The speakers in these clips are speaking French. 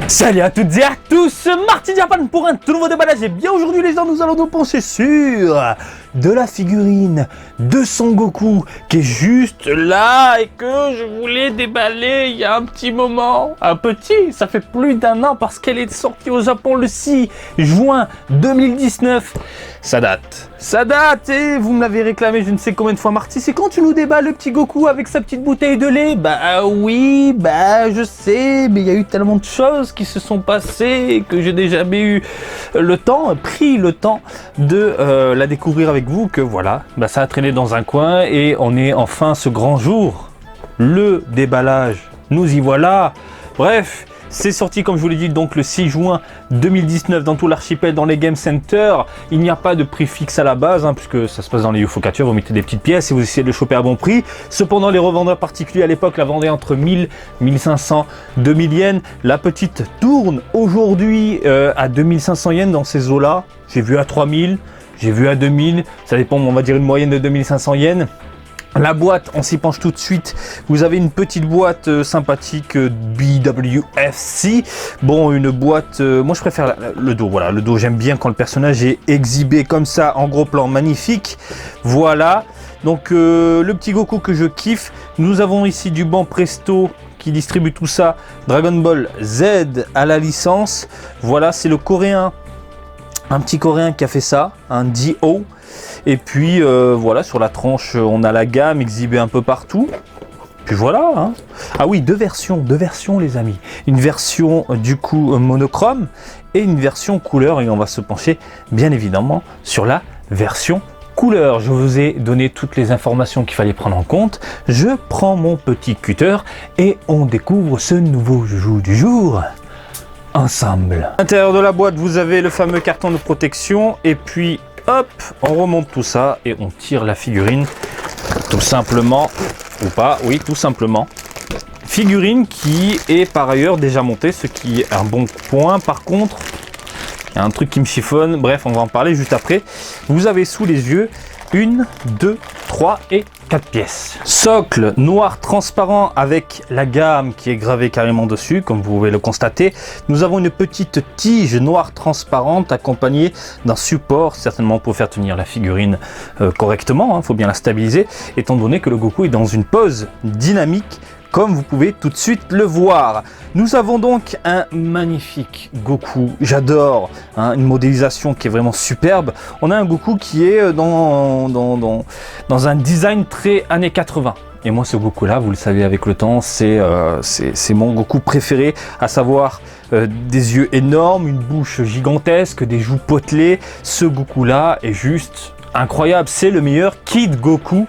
Salut à toutes et à tous, Marty Japan pour un tout nouveau déballage. Et bien aujourd'hui les gens, nous allons nous pencher sur de la figurine de Son Goku qui est juste là et que je voulais déballer il y a un petit moment. Ça fait plus d'un an parce qu'elle est sortie au Japon le 6 juin 2019. Ça date et vous me l'avez réclamé je ne sais combien de fois, Marty, c'est quand tu nous déballes le petit Goku avec sa petite bouteille de lait? Oui, je sais, mais il y a eu tellement de choses qui se sont passées que j'ai déjà pris le temps de la découvrir avec vous, que voilà, ça a traîné dans un coin et on est enfin ce grand jour, le déballage, nous y voilà. Bref, c'est sorti comme je vous l'ai dit donc le 6 juin 2019 dans tout l'archipel, dans les Game Center. Il n'y a pas de prix fixe à la base puisque ça se passe dans les Ufocatures, vous mettez des petites pièces et vous essayez de le choper à bon prix. Cependant les revendeurs particuliers à l'époque la vendaient entre 1000, 1500, 2000 yens. La petite tourne aujourd'hui à 2500 yens dans ces eaux là. J'ai vu à 3000, j'ai vu à 2000, ça dépend, on va dire une moyenne de 2500 yens. La boîte, on s'y penche tout de suite. Vous avez une petite boîte sympathique BWFC. Bon, une boîte, moi je préfère le dos. Voilà, le dos, j'aime bien quand le personnage est exhibé comme ça, en gros plan, magnifique. Voilà, donc le petit Goku que je kiffe. Nous avons ici du banc Presto qui distribue tout ça. Dragon Ball Z à la licence. Voilà, c'est le coréen. Un petit coréen qui a fait ça, un D.O. Et puis voilà, sur la tranche on a la gamme exhibée un peu partout. Puis voilà. Ah oui, deux versions les amis. Une version du coup monochrome et une version couleur. Et on va se pencher bien évidemment sur la version couleur. Je vous ai donné toutes les informations qu'il fallait prendre en compte. Je prends mon petit cutter et on découvre ce nouveau joujou du jour ensemble. À l'intérieur de la boîte, vous avez le fameux carton de protection et puis hop, on remonte tout ça et on tire la figurine tout simplement, ou pas, oui, tout simplement. Figurine qui est par ailleurs déjà montée, ce qui est un bon point. Par contre, il y a un truc qui me chiffonne, bref, on va en parler juste après. Vous avez sous les yeux 1, 2, 3 et 4 pièces. Socle noir transparent avec la gamme qui est gravée carrément dessus, comme vous pouvez le constater. Nous avons une petite tige noire transparente accompagnée d'un support, certainement pour faire tenir la figurine correctement. Faut bien la stabiliser, étant donné que le Goku est dans une pose dynamique, comme vous pouvez tout de suite le voir. Nous avons donc un magnifique Goku, j'adore, une modélisation qui est vraiment superbe. On a un Goku qui est dans un design très années 80. Et moi ce Goku là, vous le savez avec le temps, c'est mon Goku préféré, à savoir des yeux énormes, une bouche gigantesque, des joues potelées. Ce Goku là est juste incroyable, c'est le meilleur Kid Goku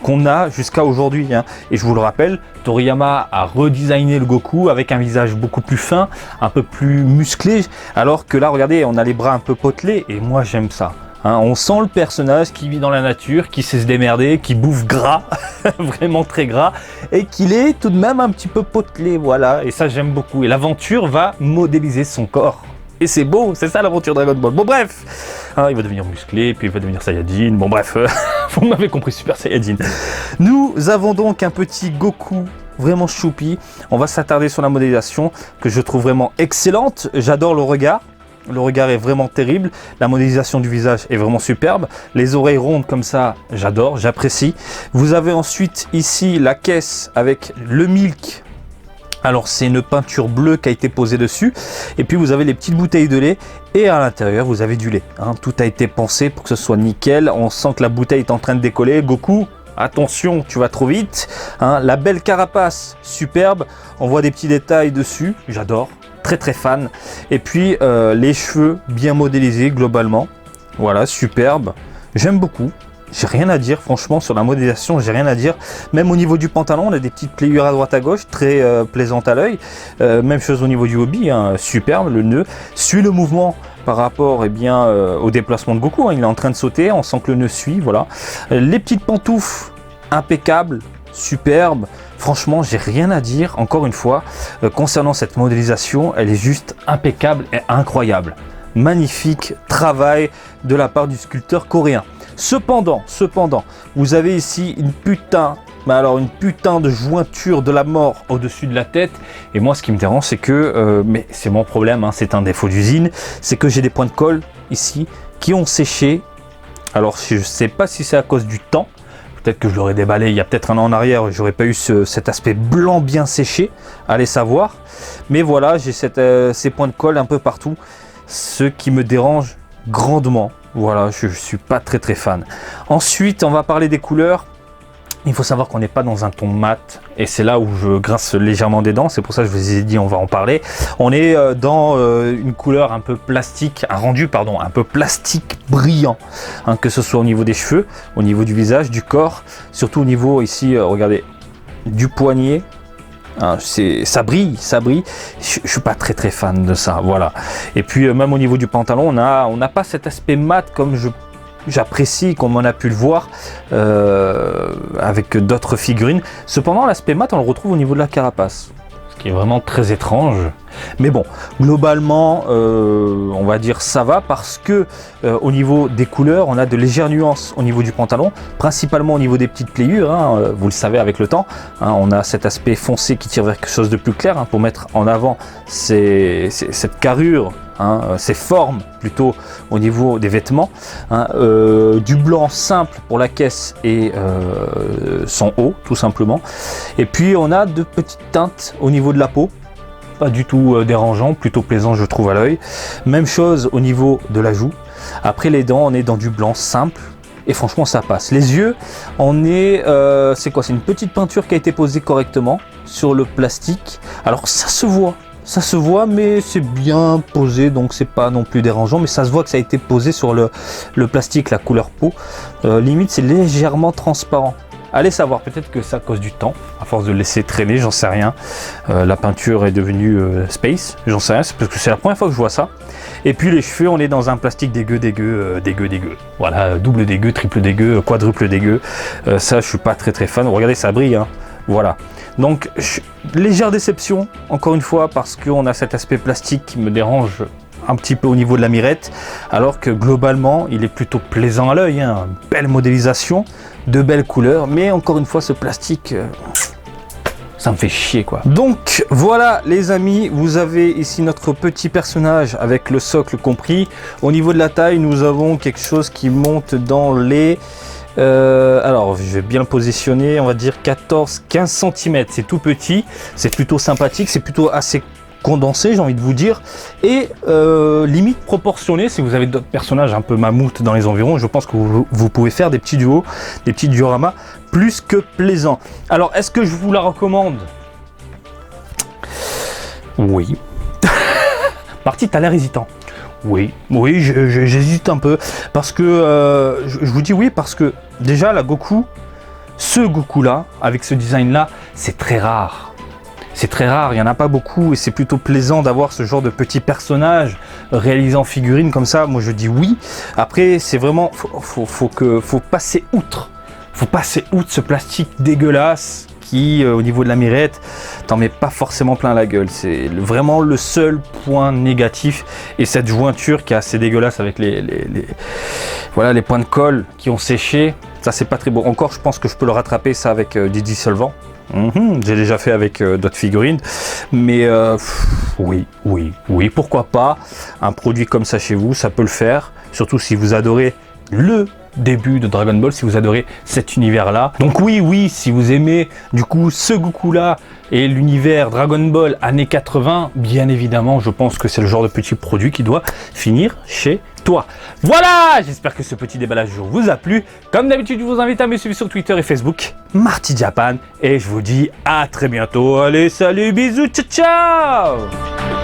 qu'on a jusqu'à aujourd'hui. Et je vous le rappelle, Toriyama a redesigné le Goku avec un visage beaucoup plus fin, un peu plus musclé, alors que là, regardez, on a les bras un peu potelés, et moi j'aime ça. On sent le personnage qui vit dans la nature, qui sait se démerder, qui bouffe gras, vraiment très gras, et qu'il est tout de même un petit peu potelé, voilà, et ça j'aime beaucoup. Et l'aventure va modéliser son corps. Et c'est beau, c'est ça l'aventure Dragon Ball. Bon bref, il va devenir musclé, puis il va devenir Saiyajin. Bon bref, vous m'avez compris, Super Saiyajin. Nous avons donc un petit Goku vraiment choupi. On va s'attarder sur la modélisation que je trouve vraiment excellente. J'adore le regard. Le regard est vraiment terrible. La modélisation du visage est vraiment superbe. Les oreilles rondes comme ça, j'adore, j'apprécie. Vous avez ensuite ici la caisse avec le Milk. Alors c'est une peinture bleue qui a été posée dessus, et puis vous avez les petites bouteilles de lait, et à l'intérieur vous avez du lait. Tout a été pensé pour que ce soit nickel. On sent que la bouteille est en train de décoller. Goku, attention, tu vas trop vite. La belle carapace, superbe. On voit des petits détails dessus, j'adore, très très fan. Et puis les cheveux bien modélisés globalement. Voilà, superbe, j'aime beaucoup. J'ai rien à dire, franchement, sur la modélisation, j'ai rien à dire. Même au niveau du pantalon, on a des petites pliures à droite à gauche, très plaisantes à l'œil. Même chose au niveau du hobby, superbe, le nœud suit le mouvement par rapport au déplacement de Goku. Il est en train de sauter, on sent que le nœud suit, voilà. Les petites pantoufles, impeccables, superbes. Franchement, j'ai rien à dire, encore une fois, concernant cette modélisation, elle est juste impeccable et incroyable. Magnifique travail de la part du sculpteur coréen. Cependant, vous avez ici une putain mais alors une putain de jointure de la mort au-dessus de la tête. Et moi, ce qui me dérange, c'est que, mais c'est mon problème, hein, c'est un défaut d'usine, c'est que j'ai des points de colle ici qui ont séché. Alors, je sais pas si c'est à cause du temps. Peut-être que je l'aurais déballé il y a peut-être un an en arrière, j'aurais pas eu cet aspect blanc bien séché, allez savoir. Mais voilà, j'ai ces points de colle un peu partout, ce qui me dérange grandement. Voilà, je suis pas très fan. Ensuite, on va parler des couleurs. Il faut savoir qu'on n'est pas dans un ton mat, et c'est là où je grince légèrement des dents, c'est pour ça que je vous ai dit on va en parler. On est dans une couleur un peu plastique, un rendu pardon, un peu plastique brillant, hein, que ce soit au niveau des cheveux, au niveau du visage, du corps, surtout au niveau ici, regardez, du poignet. Hein, ça brille. Je suis pas très fan de ça, voilà. Et puis même au niveau du pantalon, on n'a pas cet aspect mat comme j'apprécie, comme on a pu le voir avec d'autres figurines. Cependant, l'aspect mat, on le retrouve au niveau de la carapace, ce qui est vraiment très étrange. Mais bon, globalement, on va dire ça va, parce que au niveau des couleurs, on a de légères nuances au niveau du pantalon, principalement au niveau des petites pliures, hein, vous le savez avec le temps, hein, on a cet aspect foncé qui tire vers quelque chose de plus clair, hein, pour mettre en avant cette carrure, hein, ces formes plutôt au niveau des vêtements, hein, du blanc simple pour la caisse et son haut tout simplement, et puis on a de petites teintes au niveau de la peau, pas du tout dérangeant, plutôt plaisant je trouve à l'œil. Même chose au niveau de la joue. Après les dents, on est dans du blanc simple et franchement ça passe. Les yeux, on est, c'est quoi? C'est une petite peinture qui a été posée correctement sur le plastique. Alors ça se voit, mais c'est bien posé, donc c'est pas non plus dérangeant, mais ça se voit que ça a été posé sur le plastique, la couleur peau. Limite c'est légèrement transparent. Allez savoir, peut-être que c'est à cause du temps, à force de le laisser traîner, j'en sais rien. La peinture est devenue space, j'en sais rien, c'est parce que c'est la première fois que je vois ça. Et puis les cheveux, on est dans un plastique dégueu. Voilà, double dégueu, triple dégueu, quadruple dégueu. Ça, je suis pas très fan. Regardez, ça brille, hein. Voilà. Donc, légère déception, encore une fois, parce qu'on a cet aspect plastique qui me dérange un petit peu au niveau de la mirette, alors que globalement il est plutôt plaisant à l'œil, hein. Belle modélisation, de belles couleurs, mais encore une fois ce plastique, ça me fait chier quoi. Donc voilà les amis, vous avez ici notre petit personnage avec le socle compris. Au niveau de la taille, nous avons quelque chose qui monte dans les alors je vais bien le positionner, on va dire 14-15 cm, c'est tout petit, c'est plutôt sympathique, c'est plutôt assez condensé, j'ai envie de vous dire, et limite proportionné. Si vous avez d'autres personnages un peu mammouth dans les environs, je pense que vous pouvez faire des petits duos, des petits dioramas plus que plaisants. Alors est-ce que je vous la recommande? Oui. Marty, t'as l'air hésitant. Oui, j'hésite un peu, parce que je vous dis oui, parce que déjà la Goku, ce Goku là, avec ce design là, c'est très rare. C'est très rare, il n'y en a pas beaucoup, et c'est plutôt plaisant d'avoir ce genre de petits personnages réalisés en figurine comme ça. Moi je dis oui. Après c'est vraiment, faut passer outre. Faut passer outre ce plastique dégueulasse qui, au niveau de la mirette, t'en mets pas forcément plein la gueule. C'est vraiment le seul point négatif, et cette jointure qui est assez dégueulasse avec voilà, les points de colle qui ont séché. Ça c'est pas très beau. Encore je pense que je peux le rattraper ça avec du dissolvant. J'ai déjà fait avec d'autres figurines, mais oui, pourquoi pas un produit comme ça chez vous, ça peut le faire, surtout si vous adorez le début de Dragon Ball, si vous adorez cet univers là. Donc oui, si vous aimez du coup ce Goku là et l'univers Dragon Ball années 80, bien évidemment je pense que c'est le genre de petit produit qui doit finir chez toi. Voilà, j'espère que ce petit déballage vous a plu. Comme d'habitude, je vous invite à me suivre sur Twitter et Facebook, Marty Japan, et je vous dis à très bientôt. Allez, salut, bisous, ciao ciao.